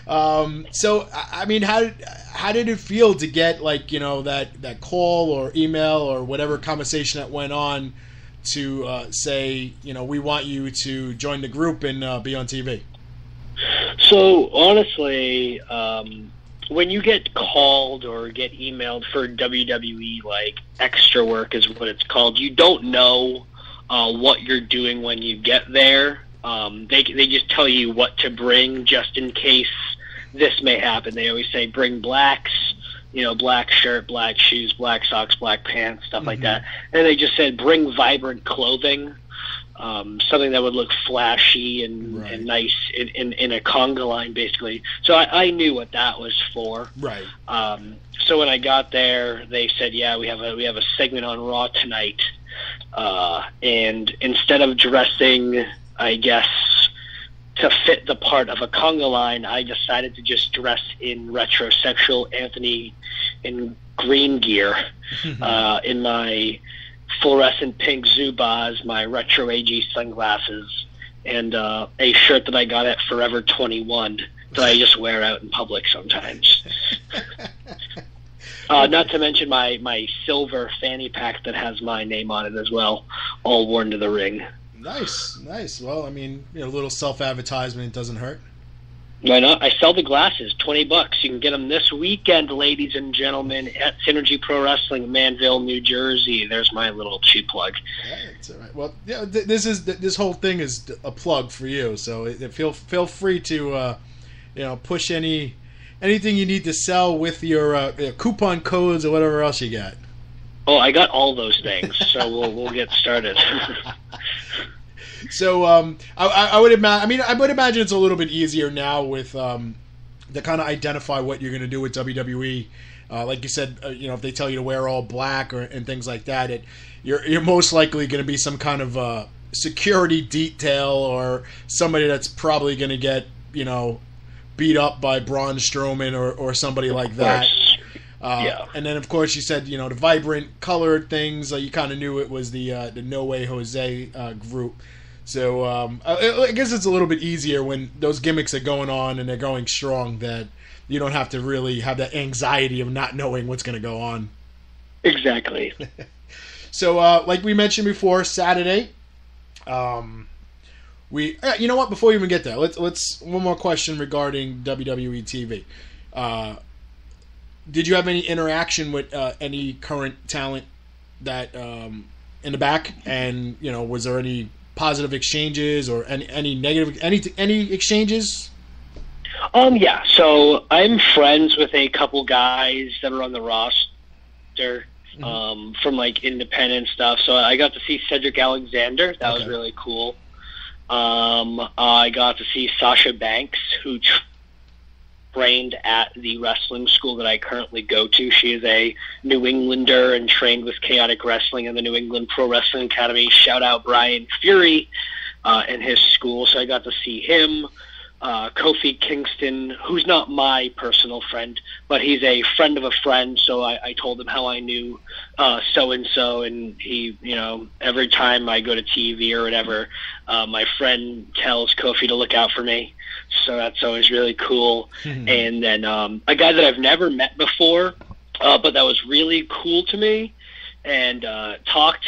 So I mean, how did it feel to get like that call or email or whatever conversation that went on to say we want you to join the group and be on TV? So honestly, when you get called or get emailed for WWE, like extra work is what it's called, you don't know what you're doing when you get there. They just tell you what to bring just in case this may happen. They always say bring blacks, black shirt, black shoes, black socks, black pants, stuff like that. And they just said bring vibrant clothing. Something that would look flashy and nice in a conga line, basically. So I knew what that was for. Right. So when I got there, they said, "Yeah, we have a segment on Raw tonight," and instead of dressing, I guess, to fit the part of a conga line, I decided to just dress in Retrosexual Anthony Greene gear, in my fluorescent pink Zubaz, my retro AG sunglasses, and a shirt that I got at Forever 21 that I just wear out in public sometimes. Not to mention my silver fanny pack that has my name on it as well, all worn to the ring. Nice. Well, I mean, a little self-advertisement doesn't hurt. Why not? I sell the glasses, $20. You can get them this weekend, ladies and gentlemen, at Synergy Pro Wrestling, Manville, New Jersey. There's my little cheap plug. Yeah, it's all right. Well, yeah, this whole thing is a plug for you. So feel free to push anything you need to sell with your coupon codes or whatever else you got. Oh, I got all those things, so we'll get started. So I would imagine it's a little bit easier now with to kind of identify what you're going to do with WWE. Like you said, if they tell you to wear all black and things like that, you're most likely going to be some kind of security detail or somebody that's probably going to get beat up by Braun Strowman or somebody like that. Yeah. And then, of course, you said, the vibrant colored things. You kind of knew it was the No Way Jose group. So I guess it's a little bit easier when those gimmicks are going on and they're going strong that you don't have to really have that anxiety of not knowing what's going to go on. Exactly. So, like we mentioned before, Saturday, you know what? Before we even get there, let's one more question regarding WWE TV. Did you have any interaction with any current talent that in the back, and was there any positive exchanges or any negative any exchanges? Yeah. So I'm friends with a couple guys that are on the roster from like independent stuff. So I got to see Cedric Alexander. That was really cool. I got to see Sasha Banks, who trained at the wrestling school that I currently go to. She is a New Englander and trained with Chaotic Wrestling and the New England Pro Wrestling Academy. Shout out Brian Fury and his school. So I got to see him. Kofi Kingston, who's not my personal friend, but he's a friend of a friend. So I told him how I knew so-and-so, and he, every time I go to TV or whatever, my friend tells Kofi to look out for me. So that's always really cool. And then a guy that I've never met before, but that was really cool to me, and talked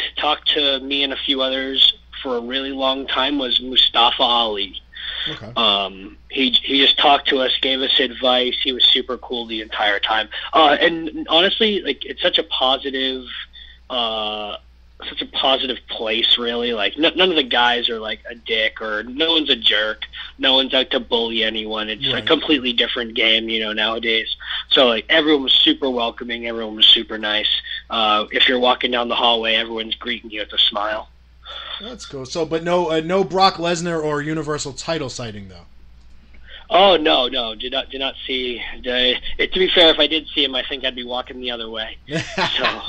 to me and a few others for a really long time, was Mustafa Ali. Okay. He just talked to us, gave us advice. He was super cool the entire time. And honestly, like, it's such a positive place, really. Like, none of the guys are like a dick, or no one's a jerk. No one's out to bully anyone. It's a completely different game, nowadays. So like, everyone was super welcoming. Everyone was super nice. If you're walking down the hallway, everyone's greeting you with a smile. That's cool. So, but no Brock Lesnar or Universal title sighting though. Oh no, did not see. To be fair, if I did see him, I think I'd be walking the other way. So.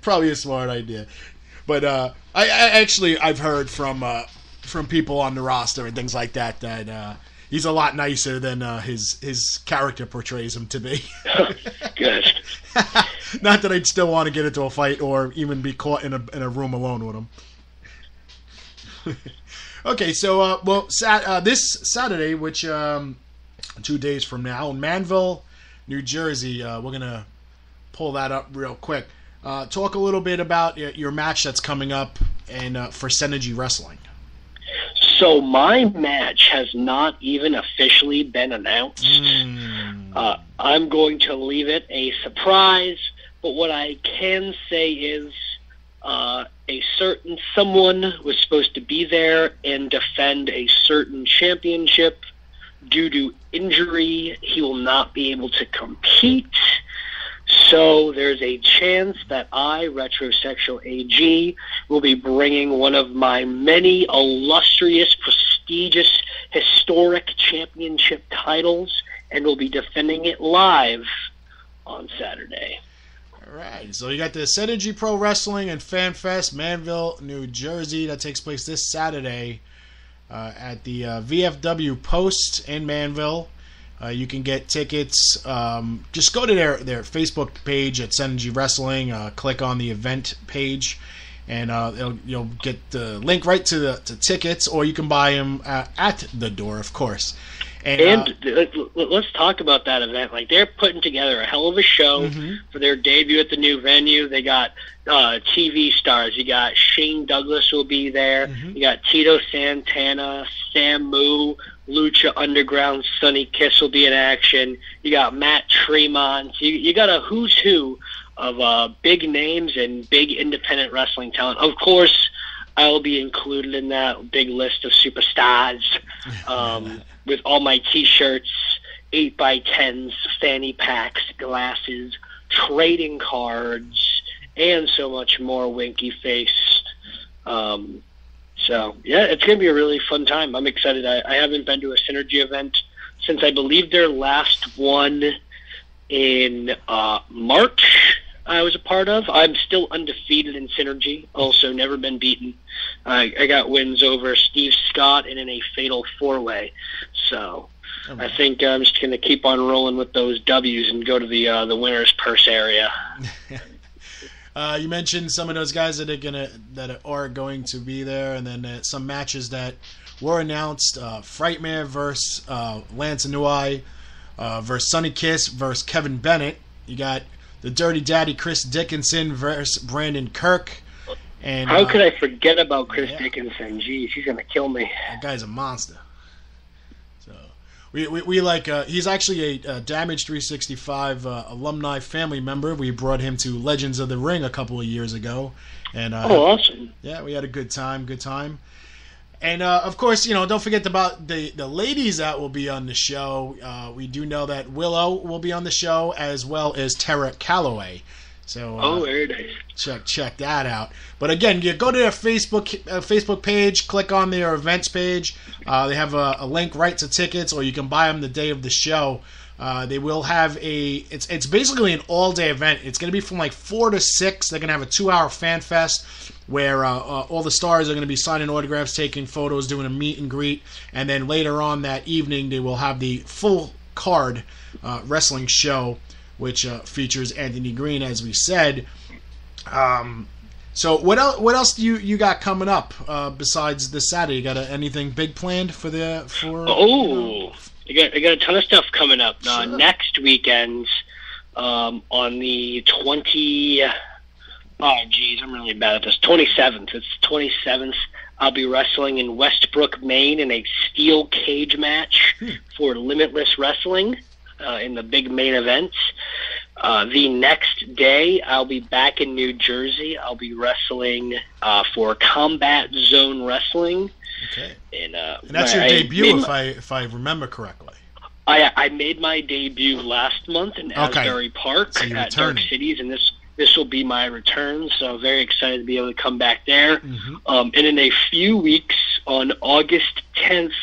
Probably a smart idea, but I've heard from people on the roster and things like that he's a lot nicer than his character portrays him to be. Good. Not that I'd still want to get into a fight or even be caught in a room alone with him. Okay, so this Saturday, which 2 days from now, in Manville, New Jersey, we're gonna pull that up real quick. Talk a little bit about your match that's coming up and for Synergy Wrestling. So my match has not even officially been announced. I'm going to leave it a surprise, but what I can say is a certain someone was supposed to be there and defend a certain championship. Due to injury, he will not be able to compete. So there's a chance that I, Retrosexual AG, will be bringing one of my many illustrious, prestigious, historic championship titles and will be defending it live on Saturday. All right, so you got the Synergy Pro Wrestling and FanFest, Manville, New Jersey. That takes place this Saturday at the VFW Post in Manville. You can get tickets. Just go to their Facebook page at Synergy Wrestling. Click on the event page, and you'll get the link right to the tickets, or you can buy them at the door, of course. And let's talk about that event. Like, they're putting together a hell of a show for their debut at the new venue. They got TV stars. You got Shane Douglas will be there. You got Tito Santana, Samu, Lucha Underground, Sonny Kiss will be in action. You got Matt Tremont. You got a who's who of big names and big independent wrestling talent. Of course, I'll be included in that big list of superstars with all my T-shirts, 8x10s, fanny packs, glasses, trading cards, and so much more, winky face. So, yeah, it's going to be a really fun time. I'm excited. I haven't been to a Synergy event since I believe their last one in March I was a part of. I'm still undefeated in Synergy, also never been beaten. I got wins over Steve Scott and in a fatal four-way. So I think I'm just going to keep on rolling with those W's and go to the winner's purse area. You mentioned some of those guys that are going to be there, and then some matches that were announced: Frightmare versus Lance Inouye, versus Sonny Kiss versus Kevin Bennett. You got the Dirty Daddy Chris Dickinson versus Brandon Kirk. And how could I forget about Chris Dickinson? Jeez, he's gonna kill me. That guy's a monster. So we like he's actually a Damage 365 alumni family member. We brought him to Legends of the Ring a couple of years ago, and awesome. Yeah, we had a good time. And of course, don't forget about the ladies that will be on the show. We do know that Willow will be on the show, as well as Tara Calloway. So very nice. Check that out. But again, you go to their Facebook page, click on their events page. They have a link right to tickets, or you can buy them the day of the show. They will have it's basically an all-day event. It's going to be from like 4 to 6. They're going to have a 2-hour fan fest where all the stars are going to be signing autographs, taking photos, doing a meet and greet. And then later on that evening, they will have the full card wrestling show, which features Anthony Greene, as we said. So what else do you got coming up besides this Saturday? You got anything big planned for I got a ton of stuff coming up. Sure. Next weekend, on the 20... Oh, geez, I'm really bad at this. 27th. It's 27th. I'll be wrestling in Westbrook, Maine in a steel cage match for Limitless Wrestling in the big main event. The next day, I'll be back in New Jersey. I'll be wrestling for Combat Zone Wrestling. Okay. And that's your debut, if I remember correctly. I made my debut last month in Asbury Park at Dark Cities, and this will be my return, so very excited to be able to come back there. And in a few weeks, on August 10th,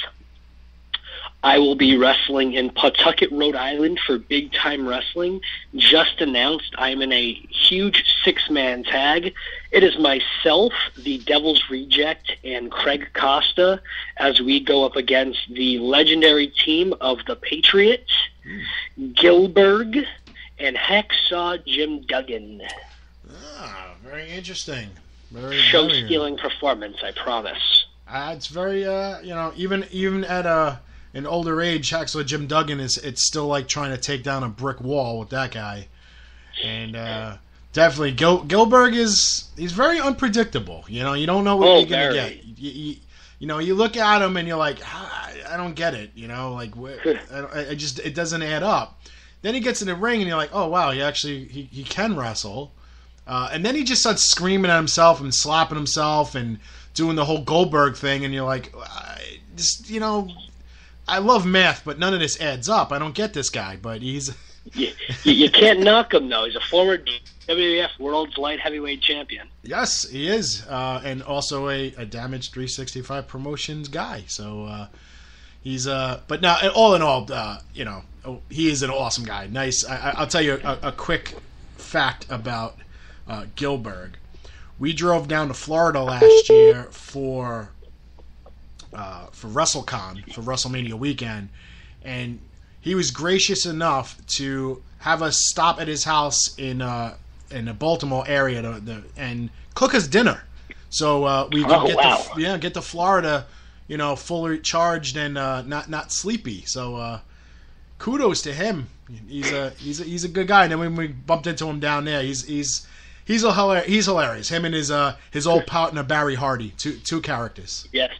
I will be wrestling in Pawtucket, Rhode Island for Big Time Wrestling. Just announced I'm in a huge 6-man tag. It is myself, the Devil's Reject, and Craig Costa as we go up against the legendary team of the Patriots, Gilberg, and Hacksaw Jim Duggan. Very interesting. Show-stealing performance, I promise. It's very, even at an older age, Hacksaw Jim Duggan it's still like trying to take down a brick wall with that guy. And definitely, Gilbert he's very unpredictable. You don't know what you're gonna get. You look at him and you're like, I don't get it. It doesn't add up. Then he gets in the ring and you're like, oh wow, he can wrestle. And then he just starts screaming at himself and slapping himself and doing the whole Goldberg thing, and you're like, I love math, but none of this adds up. I don't get this guy, but he's... you can't knock him, though. He's a former WWF World's Light Heavyweight Champion. Yes, he is, and also a Damage 365 Promotions guy. So he's... but now, all in all, he is an awesome guy. Nice. I'll tell you a quick fact about Gilbert. We drove down to Florida last year for WrestleCon, for WrestleMania weekend, and he was gracious enough to have us stop at his house in the Baltimore area and cook us dinner, so we could get to Florida, fully charged and not sleepy. So kudos to him. He's a good guy. And then when we bumped into him down there, he's hilarious. Him and his old partner Barry Hardy, two characters. Yes.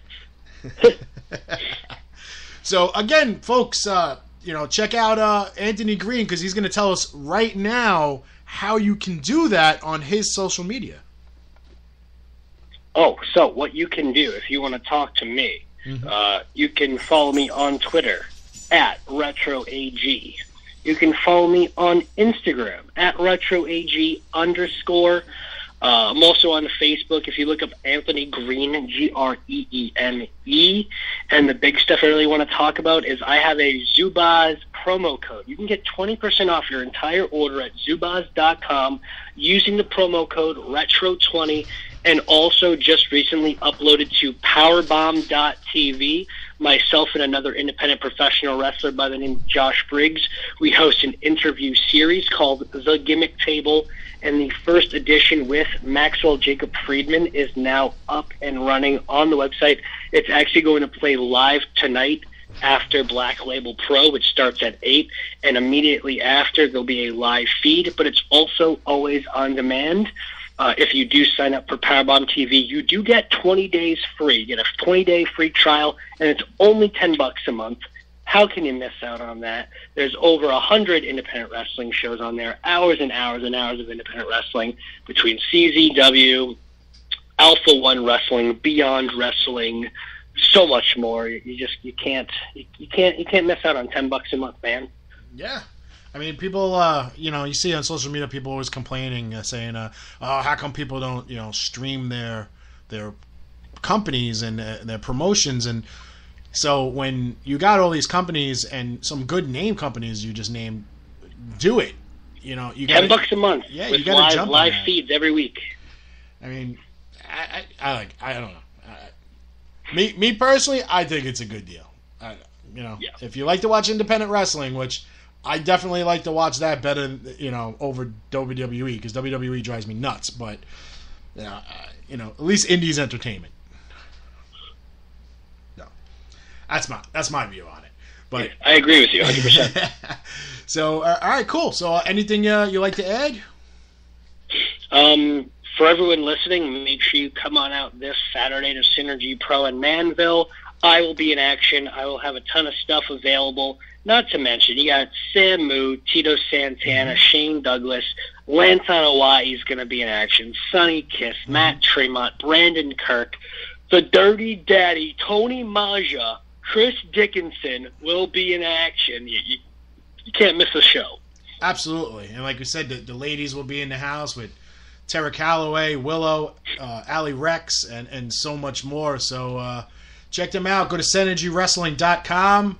So again, folks, check out Anthony Greene, because he's going to tell us right now how you can do that on his social media. Oh, so what you can do if you want to talk to me, you can follow me on Twitter at RetroAG. You can follow me on Instagram at RetroAG_. I'm also on Facebook. If you look up Anthony Greene, Greene, and the big stuff I really want to talk about is I have a Zubaz promo code. You can get 20% off your entire order at Zubaz.com using the promo code Retro20, and also just recently uploaded to Powerbomb.tv. Myself and another independent professional wrestler by the name of Josh Briggs, we host an interview series called The Gimmick Table, and the first edition with Maxwell Jacob Friedman is now up and running on the website. It's actually going to play live tonight after Black Label Pro, which starts at 8, and immediately after there'll be a live feed, but it's also always on demand. If you do sign up for Powerbomb TV, you do get 20 days free. You get a 20-day free trial, and it's only $10 a month. How can you miss out on that? There's over 100 independent wrestling shows on there, hours and hours and hours of independent wrestling between CZW, Alpha One Wrestling, Beyond Wrestling, so much more. You can't miss out on $10 a month, man. Yeah. I mean, people, you see on social media, people always complaining, saying, how come people don't, stream their companies and their promotions? And so when you got all these companies and some good name companies you just named, do it. You got $10 a month. Yeah, with you got to jump live on that. feeds every week. I mean, I don't know. Me personally, I think it's a good deal. If you like to watch independent wrestling, which I definitely like to watch that better, over WWE, because WWE drives me nuts. But at least Indy's entertainment. No, that's my view on it. But I agree with you 100%. So, all right, cool. So, anything you like to add? For everyone listening, make sure you come on out this Saturday to Synergy Pro in Manville. I will be in action. I will have a ton of stuff available. Not to mention, you got Samu, Tito Santana, Shane Douglas, Lance Hawaii is going to be in action, Sonny Kiss, Matt Tremont, Brandon Kirk, the Dirty Daddy, Tony Maja, Chris Dickinson will be in action. You can't miss a show. Absolutely. And like we said, the ladies will be in the house with Tara Calloway, Willow, Ali Rex, and so much more. So check them out. Go to synergywrestling.com.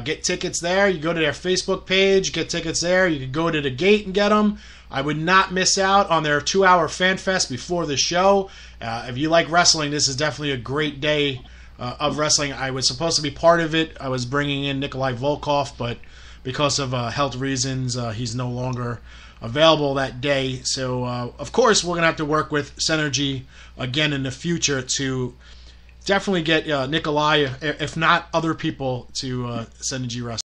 Get tickets there. You go to their Facebook page, get tickets there. You can go to the gate and get them. I would not miss out on their 2-hour fan fest before the show. If you like wrestling, this is definitely a great day of wrestling. I was supposed to be part of it. I was bringing in Nikolai Volkoff, but because of health reasons, he's no longer available that day. So, of course, we're going to have to work with Synergy again in the future to definitely get Nikolai, if not other people, to send in G Wrestling.